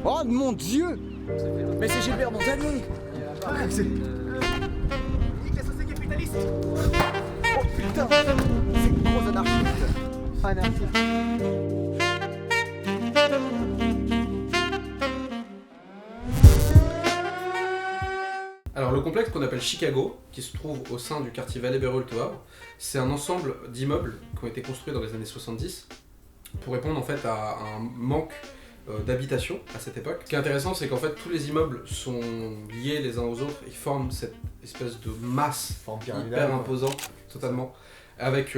Oh mon Dieu! Mais c'est Gilbert Montagnier. C'est... Nique la société capitaliste. Oh putain! C'est une grosse anarchiste! Anarchiste! Alors le complexe qu'on appelle Chicago, qui se trouve au sein du quartier Valley-Beverly au Havre, c'est un ensemble d'immeubles qui ont été construits dans les années 70 pour répondre en fait à un manque d'habitation à cette époque. Ce qui est intéressant, c'est qu'en fait tous les immeubles sont liés les uns aux autres et forment cette espèce de masse hyper imposante, totalement, avec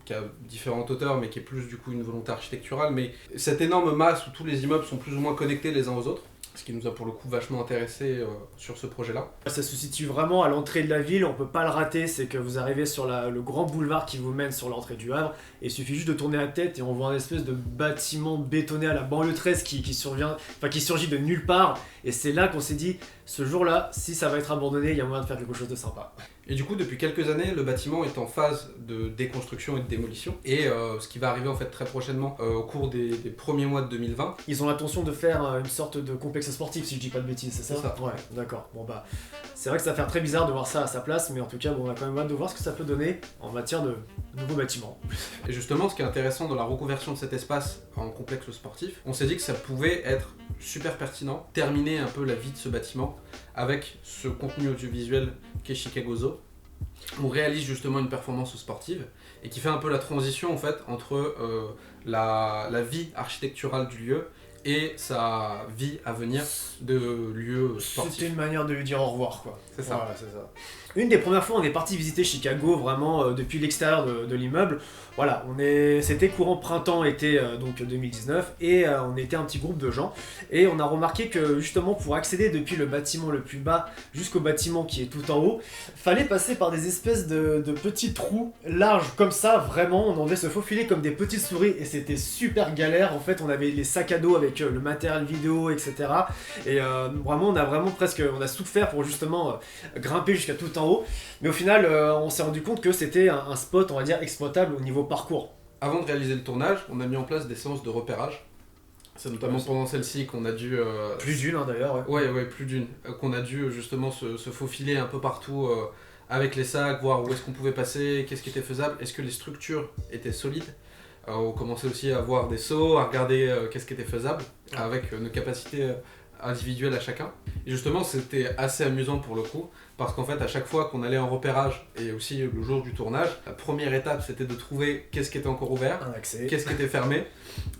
qui a différentes hauteurs, mais qui est plus du coup une volonté architecturale. Mais cette énorme masse où tous les immeubles sont plus ou moins connectés les uns aux autres, ce qui nous a pour le coup vachement intéressé sur ce projet-là. Ça se situe vraiment à l'entrée de la ville, on peut pas le rater, c'est que vous arrivez sur le grand boulevard qui vous mène sur l'entrée du Havre, et il suffit juste de tourner la tête et on voit un espèce de bâtiment bétonné à la banlieue 13 qui surgit de nulle part, et c'est là qu'on s'est dit, ce jour-là, si ça va être abandonné, il y a moyen de faire quelque chose de sympa. Et du coup, depuis quelques années, le bâtiment est en phase de déconstruction et de démolition. Et ce qui va arriver en fait très prochainement au cours des premiers mois de 2020. Ils ont l'intention de faire une sorte de complexe sportif, si je dis pas de bêtises, c'est ça? C'est ça. Ouais, d'accord. Bon bah, c'est vrai que ça va faire très bizarre de voir ça à sa place, mais en tout cas, bon, on a quand même hâte de voir ce que ça peut donner en matière de nouveaux bâtiments. Et justement, ce qui est intéressant dans la reconversion de cet espace en complexe sportif, on s'est dit que ça pouvait être super pertinent, terminer un peu la vie de ce bâtiment avec ce contenu audiovisuel qu'est Chicago Zoo. On réalise justement une performance sportive et qui fait un peu la transition en fait entre la vie architecturale du lieu et sa vie à venir de lieu sportif. C'était une manière de lui dire au revoir, quoi. C'est ça. Voilà, c'est ça. Une des premières fois, on est parti visiter Chicago vraiment depuis l'extérieur de l'immeuble. Voilà, c'était courant printemps-été donc 2019 et on était un petit groupe de gens et on a remarqué que justement pour accéder depuis le bâtiment le plus bas jusqu'au bâtiment qui est tout en haut, fallait passer par des espèces de petits trous larges comme ça, vraiment, on devait se faufiler comme des petites souris et c'était super galère. En fait, on avait les sacs à dos avec le matériel vidéo, etc. Et vraiment, on a souffert pour justement grimper jusqu'à tout en haut. Mais au final, on s'est rendu compte que c'était un spot, on va dire, exploitable au niveau parcours. Avant de réaliser le tournage, on a mis en place des séances de repérage. C'est notamment pendant celle-ci qu'on a dû... plus d'une, hein, d'ailleurs. Ouais, plus d'une. Qu'on a dû justement se faufiler un peu partout avec les sacs, voir où est-ce qu'on pouvait passer, qu'est-ce qui était faisable, est-ce que les structures étaient solides. On commençait aussi à voir des sauts, à regarder qu'est-ce qui était faisable, avec nos capacités individuelles à chacun. Et justement, c'était assez amusant pour le coup, parce qu'en fait, à chaque fois qu'on allait en repérage, et aussi le jour du tournage, la première étape, c'était de trouver qu'est-ce qui était encore ouvert, qu'est-ce qui était fermé,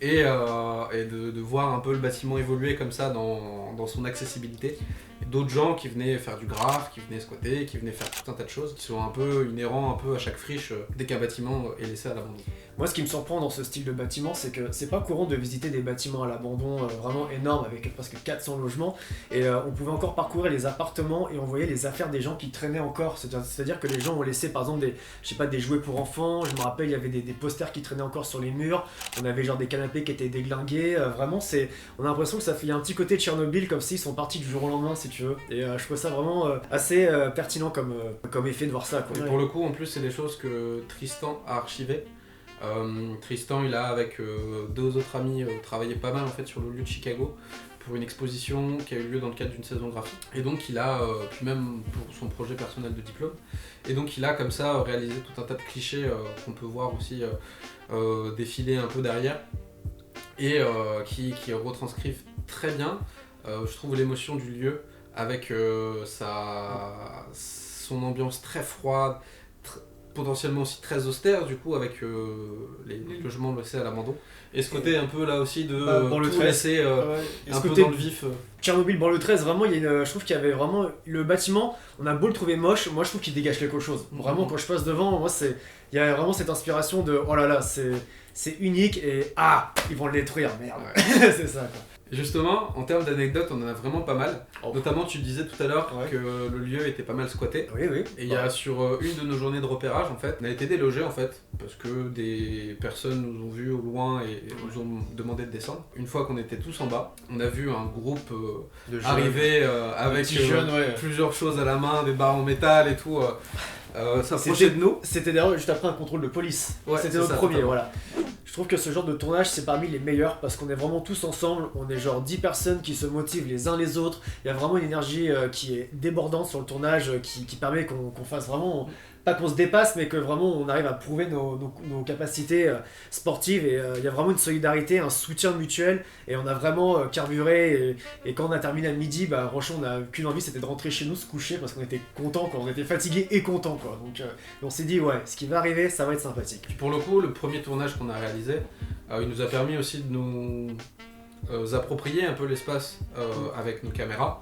et de voir un peu le bâtiment évoluer comme ça dans son accessibilité. Et d'autres gens qui venaient faire du graphe, qui venaient squatter, qui venaient faire tout un tas de choses, qui sont un peu inhérents un peu à chaque friche dès qu'un bâtiment est laissé à l'abandon. Moi, ce qui me surprend dans ce style de bâtiment, c'est que c'est pas courant de visiter des bâtiments à l'abandon vraiment énormes avec presque 400 logements. Et on pouvait encore parcourir les appartements et on voyait les affaires des gens qui traînaient encore. C'est-à-dire que les gens ont laissé par exemple des jouets pour enfants. Je me rappelle, il y avait des posters qui traînaient encore sur les murs. On avait genre des canapés qui étaient déglingués. Vraiment, on a l'impression que il y a un petit côté Tchernobyl, comme s'ils sont partis du jour au lendemain, si tu veux. Et je trouve ça vraiment assez pertinent comme effet de voir ça, quoi. Et pour le coup, en plus, c'est des choses que Tristan a archivées. Tristan, il a avec deux autres amis travaillé pas mal en fait sur le lieu de Chicago pour une exposition qui a eu lieu dans le cadre d'une saison graphique. Et donc il a, puis même pour son projet personnel de diplôme, et donc il a comme ça réalisé tout un tas de clichés qu'on peut voir aussi défiler un peu derrière et qui retranscrivent très bien, je trouve, l'émotion du lieu avec son ambiance très froide, potentiellement aussi très austère du coup avec les logements laissés à l'abandon et ce côté un peu là aussi de tout laisser un peu dans le vif. Tchernobyl banlieue 13, vraiment je trouve qu'il y avait vraiment le bâtiment, on a beau le trouver moche, moi je trouve qu'il dégage quelque chose. Vraiment quand je passe devant, moi il y a vraiment cette inspiration de oh là là, c'est unique et ils vont le détruire, merde. Ouais. C'est ça, quoi. Justement, en termes d'anecdotes, on en a vraiment pas mal. Notamment, tu disais tout à l'heure que le lieu était pas mal squatté. Oui. Et il y a sur une de nos journées de repérage, en fait, on a été délogés en fait, parce que des personnes nous ont vus au loin et nous ont demandé de descendre. Une fois qu'on était tous en bas, on a vu un groupe arriver avec plusieurs choses à la main, des barres en métal et tout. S'approcher de nous. C'était d'ailleurs juste après un contrôle de police. Ouais, c'était notre premier, voilà. Je trouve que ce genre de tournage c'est parmi les meilleurs parce qu'on est vraiment tous ensemble, on est genre 10 personnes qui se motivent les uns les autres, il y a vraiment une énergie qui est débordante sur le tournage qui permet qu'on fasse vraiment, pas qu'on se dépasse mais que vraiment on arrive à prouver nos capacités sportives et il y a vraiment une solidarité, un soutien mutuel et on a vraiment carburé et quand on a terminé à midi, bah franchement on n'a qu'une envie c'était de rentrer chez nous, se coucher parce qu'on était content, on était fatigué et content quoi, donc on s'est dit ouais ce qui va arriver ça va être sympathique. Puis pour le coup, le premier tournage qu'on a réalisé, il nous a permis aussi de nous approprier un peu l'espace avec nos caméras.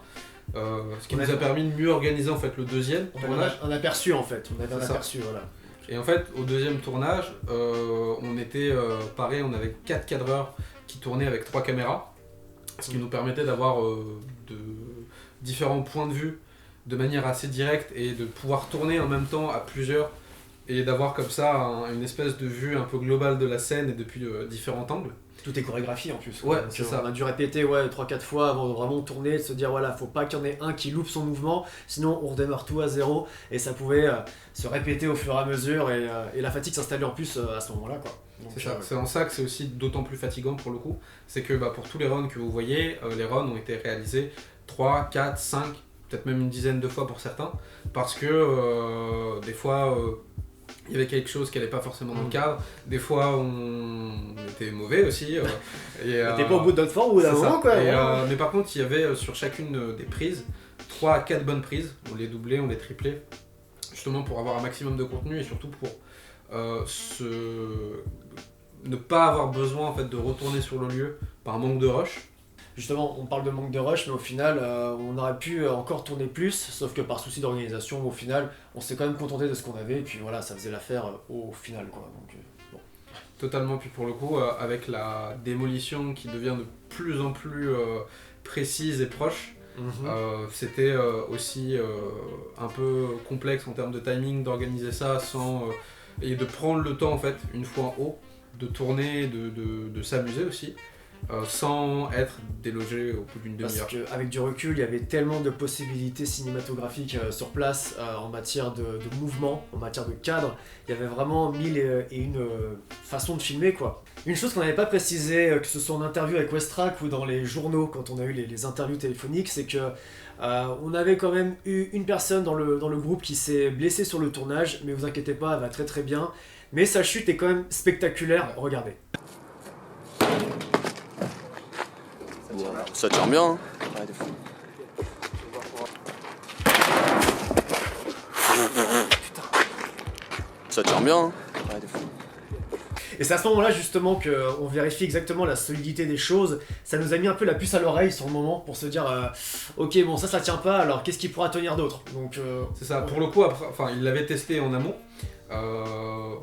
Ce qui nous a permis de mieux organiser en fait le deuxième tournage. On a un aperçu en fait, on avait un C'est ça. aperçu voilà. Et en fait, au deuxième tournage, on était pareil, on avait 4 cadreurs qui tournaient avec 3 caméras, ce qui nous permettait d'avoir de différents points de vue de manière assez directe et de pouvoir tourner en même temps à plusieurs et d'avoir comme ça une espèce de vue un peu globale de la scène et depuis différents angles. Tout est chorégraphié en plus. Ouais, donc, c'est ça. On a dû répéter 3-4 fois avant de vraiment tourner, de se dire voilà, faut pas qu'il y en ait un qui loupe son mouvement, sinon on redémarre tout à zéro et ça pouvait se répéter au fur et à mesure et la fatigue s'installait en plus à ce moment-là quoi. Donc, C'est ça, c'est en ça que c'est aussi d'autant plus fatigant pour le coup, c'est que pour tous les runs que vous voyez, les runs ont été réalisés 3, 4, 5, peut-être même une dizaine de fois pour certains, parce que des fois il y avait quelque chose qui n'allait pas forcément dans le cadre, des fois on était mauvais aussi. T'es pas au bout de notre forme ou d'un c'est ça. moment quoi. Et, voilà. mais par contre il y avait sur chacune des prises 3 à 4 bonnes prises, on les doublait, on les triplait, justement pour avoir un maximum de contenu et surtout pour ne pas avoir besoin en fait, de retourner sur le lieu par manque de rush. Justement, on parle de manque de rush, mais au final, on aurait pu encore tourner plus, sauf que par souci d'organisation, au final, on s'est quand même contenté de ce qu'on avait, et puis voilà, ça faisait l'affaire au final, quoi. Donc, bon. Totalement, puis pour le coup, avec la démolition qui devient de plus en plus précise et proche, c'était aussi un peu complexe en termes de timing d'organiser ça sans et de prendre le temps en fait, une fois en haut, de tourner, de s'amuser aussi. Sans être délogé au bout d'une Parce demi-heure. qu'avec du recul, il y avait tellement de possibilités cinématographiques sur place, en matière de mouvement, en matière de cadre, il y avait vraiment mille et une façons de filmer quoi. Une chose qu'on n'avait pas précisé, que ce soit en interview avec Westrack ou dans les journaux quand on a eu les interviews téléphoniques, c'est que on avait quand même eu une personne dans le groupe qui s'est blessée sur le tournage, mais vous inquiétez pas, elle va très très bien. Mais sa chute est quand même spectaculaire, regardez. Ça tient bien, hein. Ouais, des fois. Ça tient bien, hein. Ouais, des fois. Et c'est à ce moment-là justement qu'on vérifie exactement la solidité des choses. Ça nous a mis un peu la puce à l'oreille sur le moment pour se dire ok bon ça tient pas, alors qu'est-ce qui pourra tenir d'autre. Donc C'est ça, pour le coup, après, il l'avait testé en amont.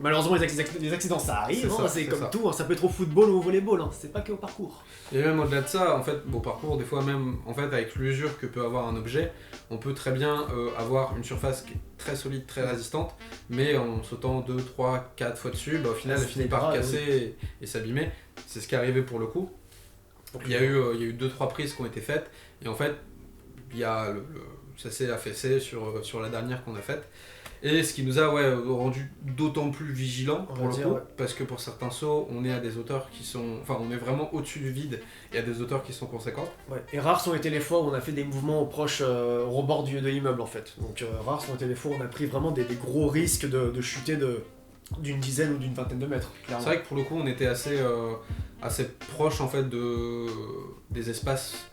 malheureusement les accidents ça arrive, C'est hein, ça, c'est c'est comme ça. tout, hein, ça peut être au football ou au volleyball, hein, c'est pas que au parcours. Et même au-delà de ça, en fait, au parcours, des fois même, en fait, avec l'usure que peut avoir un objet, on peut très bien avoir une surface qui est très solide, très résistante, mais en sautant 2, 3, 4 fois dessus, au final, Ah, elle finit c'est par grave, casser et s'abîmer. C'est ce qui est arrivé pour le coup. Il y a eu 2-3 prises qui ont été faites, et en fait, ça s'est affaissé sur la dernière qu'on a faite. Et ce qui nous a rendu d'autant plus vigilants On pour va le dire, coup, ouais. parce que pour certains sauts, on est à des hauteurs qui sont... Enfin, on est vraiment au-dessus du vide et à des hauteurs qui sont conséquentes. Ouais. Et rares sont été les fois où on a fait des mouvements proches au rebord de l'immeuble en fait. Donc rares sont été les fois où on a pris vraiment des gros risques de chuter d'une dizaine ou d'une vingtaine de mètres. Clairement. C'est vrai que pour le coup, on était assez proche en fait des espaces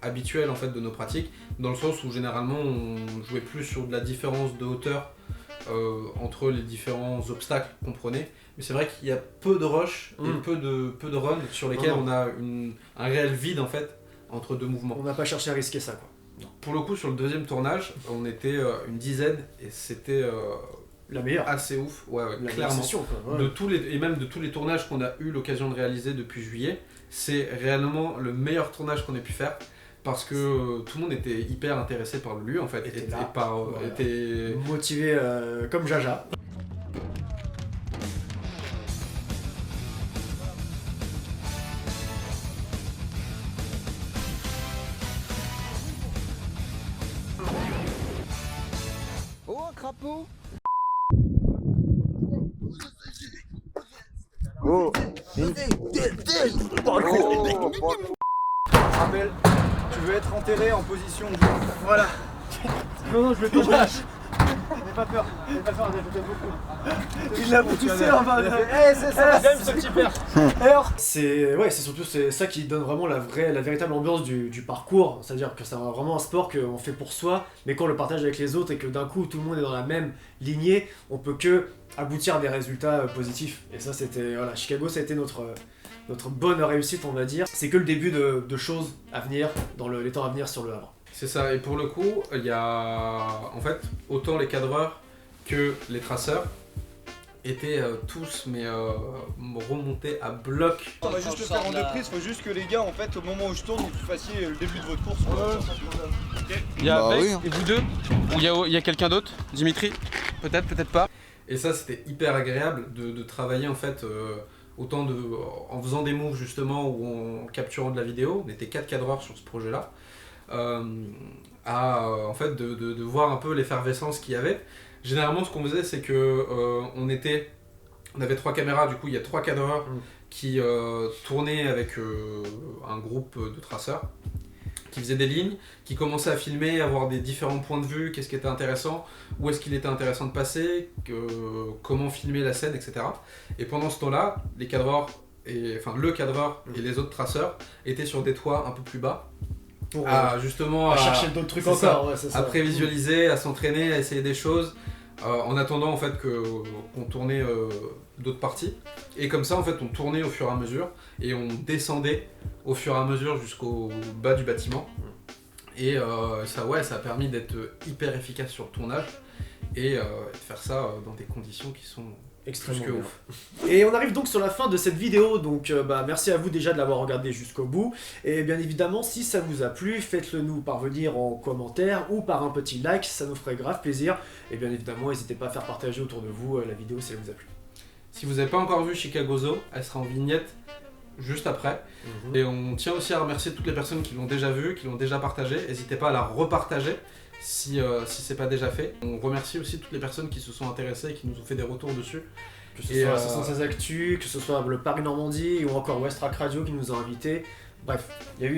habituels en fait de nos pratiques, dans le sens où généralement on jouait plus sur de la différence de hauteur entre les différents obstacles qu'on prenait. Mais c'est vrai qu'il y a peu de rush et peu de runs sur lesquels on a un réel vide en fait entre deux mouvements. On n'a pas cherché à risquer ça quoi. Pour le coup, sur le deuxième tournage, on était une dizaine et c'était La meilleure. assez ouf, La meilleure clairement. session, quoi. Ouais. Et même de tous les tournages qu'on a eu l'occasion de réaliser depuis juillet, c'est réellement le meilleur tournage qu'on ait pu faire. Parce que tout le monde était hyper intéressé par le lieu en fait, Était là. Voilà. était Motivé comme Jaja. Oh, un crapaud. Oh, Rappel, tu veux être enterré en position de... Voilà. Non, je vais pas lâcher. N'aie pas peur, je t'aime beaucoup. Il l'a poussé en bas. C'est ça, j'aime ce petit père. C'est surtout ça qui donne vraiment la véritable ambiance du parcours. C'est-à-dire que c'est vraiment un sport qu'on fait pour soi, mais qu'on le partage avec les autres et que d'un coup tout le monde est dans la même lignée, on peut que aboutir à des résultats positifs. Et ça, c'était voilà, Chicago, ça a été notre bonne réussite, on va dire. C'est que le début de choses à venir dans les temps à venir sur le Havre. C'est ça, et pour le coup, il y a en fait autant les cadreurs que les traceurs étaient tous remontés à bloc. On va juste le faire en deux prises, faut juste que les gars, en fait, au moment où je tourne, vous fassiez le début de votre course. Il y a Bah Beck oui. et vous deux. Ou il y a quelqu'un d'autre, Dimitri? Peut-être pas. Et ça, c'était hyper agréable de travailler en fait autant en faisant des moves justement ou en capturant de la vidéo. On était 4 cadreurs sur ce projet-là. En fait de voir un peu l'effervescence qu'il y avait. Généralement, ce qu'on faisait, c'est que on avait 3 caméras, du coup il y a 3 cadreurs qui tournaient avec un groupe de traceurs qui faisaient des lignes, qui commençaient à filmer, à voir des différents points de vue, qu'est-ce qui était intéressant, où est-ce qu'il était intéressant de passer, comment filmer la scène, etc. Et pendant ce temps-là, le cadreur et les autres traceurs étaient sur des toits un peu plus bas, Pour justement à chercher d'autres trucs c'est encore. ça. Ouais, c'est ça. À prévisualiser, à s'entraîner, à essayer des choses, en attendant en fait qu'on tournait d'autres parties. Et comme ça en fait on tournait au fur et à mesure et on descendait au fur et à mesure jusqu'au bas du bâtiment. Et ça a permis d'être hyper efficace sur le tournage et de faire ça dans des conditions qui sont Extrêmement plus que bien. ouf. Et on arrive donc sur la fin de cette vidéo, donc merci à vous déjà de l'avoir regardé jusqu'au bout. Et bien évidemment, si ça vous a plu, faites-le nous parvenir en commentaire ou par un petit like, ça nous ferait grave plaisir. Et bien évidemment, n'hésitez pas à faire partager autour de vous la vidéo si elle vous a plu. Si vous n'avez pas encore vu Chicago Zoo, elle sera en vignette juste après. Et on tient aussi à remercier toutes les personnes qui l'ont déjà vu, qui l'ont déjà partagé. N'hésitez pas à la repartager si c'est pas déjà fait. On remercie aussi toutes les personnes qui se sont intéressées et qui nous ont fait des retours dessus. Que ce Et, soit 516 Actu, que ce soit le Paris Normandie ou encore West Track Radio qui nous a invités. Bref, il y a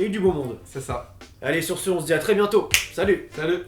eu du beau monde. C'est ça. Allez, sur ce, on se dit à très bientôt. Salut! Salut!